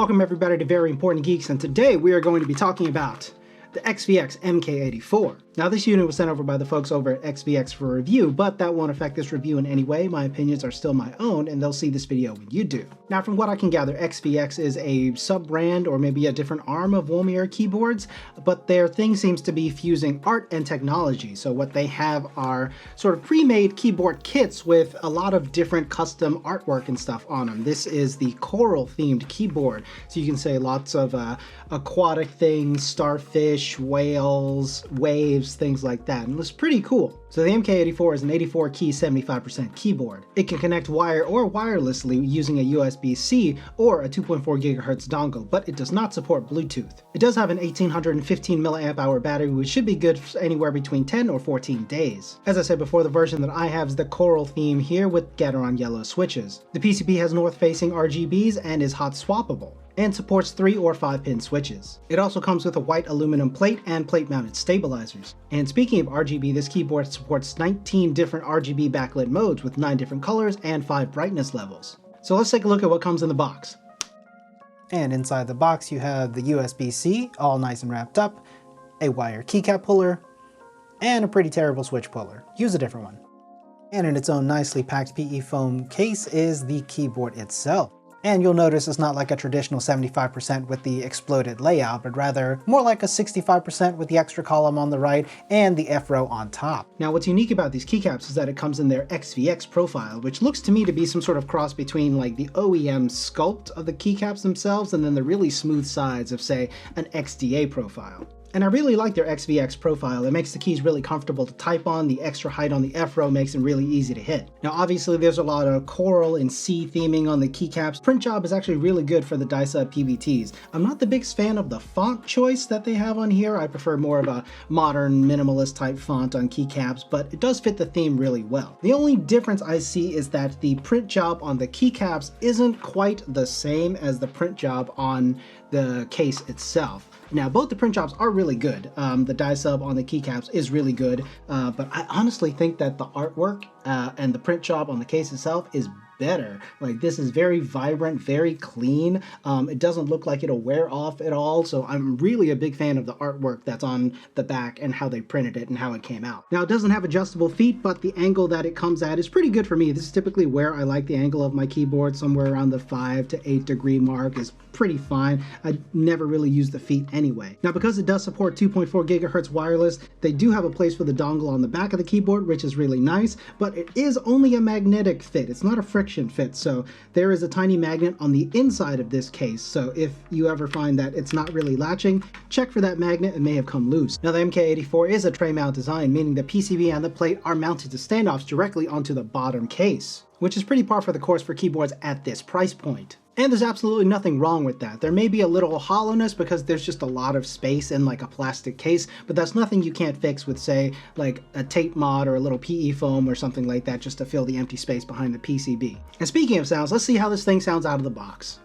Welcome everybody to Very Important Geeks, and today we are going to be talking about the XVX MK84. Now this unit was sent over by the folks over at XVX for review, but that won't affect this review in any way. My opinions are still my own, and they'll see this video when you do. Now from what I can gather, XVX is a sub-brand or maybe a different arm of Womier keyboards, but their thing seems to be fusing art and technology. So what they have are sort of pre-made keyboard kits with a lot of different custom artwork and stuff on them. This is the coral themed keyboard, so you can say lots of aquatic things, starfish, whales, waves, things like that, and it looks pretty cool. So the MK84 is an 84 key 75% keyboard. It can connect wire or wirelessly using a USB-C or a 2.4 GHz dongle, but it does not support Bluetooth. It does have an 1815 mAh battery, which should be good for anywhere between 10 or 14 days. As I said before, the version that I have is the coral theme here with Gateron yellow switches. The PCB has north-facing RGBs and is hot swappable, and supports 3 or 5 pin switches. It also comes with a white aluminum plate and plate mounted stabilizers. And speaking of RGB, this keyboard supports 19 different RGB backlit modes with 9 different colors and 5 brightness levels. So let's take a look at what comes in the box. And inside the box you have the USB-C, all nice and wrapped up, a wire keycap puller, and a pretty terrible switch puller. Use a different one. And in its own nicely packed PE foam case is the keyboard itself. And you'll notice it's not like a traditional 75% with the exploded layout, but rather more like a 65% with the extra column on the right and the F-row on top. Now what's unique about these keycaps is that it comes in their XVX profile, which looks to me to be some sort of cross between like the OEM sculpt of the keycaps themselves and then the really smooth sides of, say, an XDA profile. And I really like their XVX profile. It makes the keys really comfortable to type on. The extra height on the F-row makes them really easy to hit. Now obviously there's a lot of coral and sea theming on the keycaps. Print job is actually really good for the Diety PBTs. I'm not the biggest fan of the font choice that they have on here. I prefer more of a modern minimalist type font on keycaps, but it does fit the theme really well. The only difference I see is that the print job on the keycaps isn't quite the same as the print job on the case itself. Now, both the print jobs are really good. The die sub on the keycaps is really good, but I honestly think that the artwork and the print job on the case itself is better. Like, this is very vibrant, very clean. It doesn't look like it'll wear off at all, so I'm really a big fan of the artwork that's on the back and how they printed it and how it came out. Now, it doesn't have adjustable feet, but the angle that it comes at is pretty good for me. This is typically where I like the angle of my keyboard. Somewhere around the 5 to 8 degree mark is pretty fine. I never really use the feet anyway. Now, because it does support 2.4 GHz wireless, they do have a place for the dongle on the back of the keyboard, which is really nice, but it is only a magnetic fit. It's not a friction fit, so there is a tiny magnet on the inside of this case, so if you ever find that it's not really latching, check for that magnet. It may have come loose. Now the MK84 is a tray mount design, meaning the PCB and the plate are mounted to standoffs directly onto the bottom case, which is pretty par for the course for keyboards at this price point. And there's absolutely nothing wrong with that. There may be a little hollowness because there's just a lot of space in like a plastic case, but that's nothing you can't fix with, say, like a tape mod or a little PE foam or something like that just to fill the empty space behind the PCB. And speaking of sounds, let's see how this thing sounds out of the box.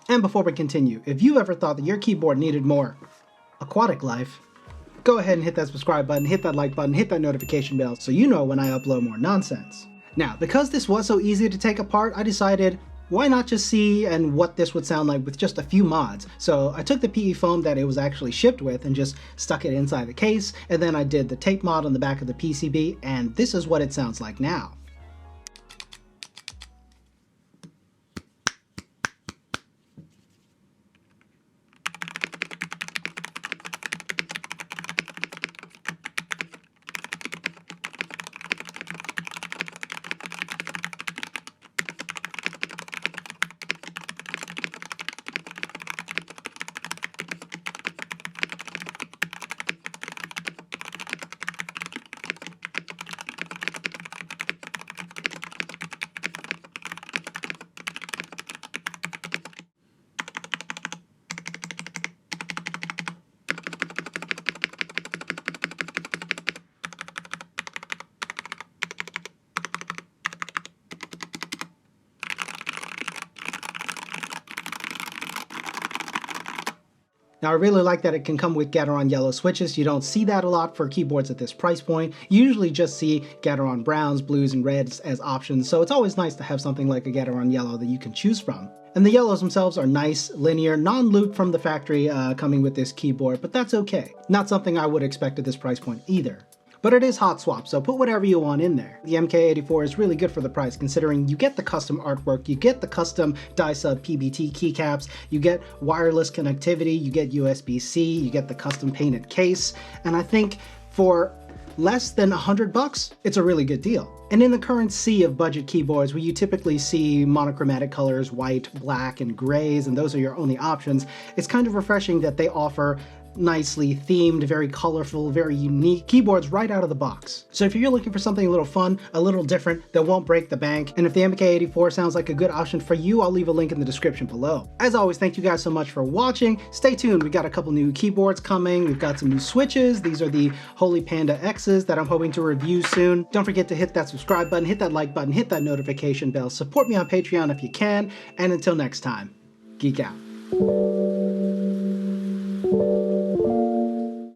And before we continue, if you ever thought that your keyboard needed more aquatic life, go ahead and hit that subscribe button, hit that like button, hit that notification bell so you know when I upload more nonsense. Now, because this was so easy to take apart, I decided, why not just see and what this would sound like with just a few mods. So I took the PE foam that it was actually shipped with and just stuck it inside the case, and then I did the tape mod on the back of the PCB, and this is what it sounds like now. Now I really like that it can come with Gateron yellow switches. You don't see that a lot for keyboards at this price point. You usually just see Gateron browns, blues, and reds as options, so it's always nice to have something like a Gateron yellow that you can choose from. And the yellows themselves are nice, linear, non-looped from the factory coming with this keyboard, but that's okay. Not something I would expect at this price point either. But it is hot swap, so put whatever you want in there. The MK84 is really good for the price, considering you get the custom artwork, you get the custom die-sub PBT keycaps, you get wireless connectivity, you get USB-C, you get the custom painted case, and I think for less than $100, it's a really good deal. And in the current sea of budget keyboards where you typically see monochromatic colors, white, black, and grays, and those are your only options, it's kind of refreshing that they offer nicely themed, very colorful, very unique keyboards right out of the box. So if you're looking for something a little fun, a little different, that won't break the bank, and if the MK84 sounds like a good option for you, I'll leave a link in the description below. As always, thank you guys so much for watching. Stay tuned, we got a couple new keyboards coming, we've got some new switches. These are the Holy Panda X's that I'm hoping to review soon. Don't forget to hit that subscribe button, hit that like button, hit that notification bell, support me on Patreon if you can, and until next time, geek out.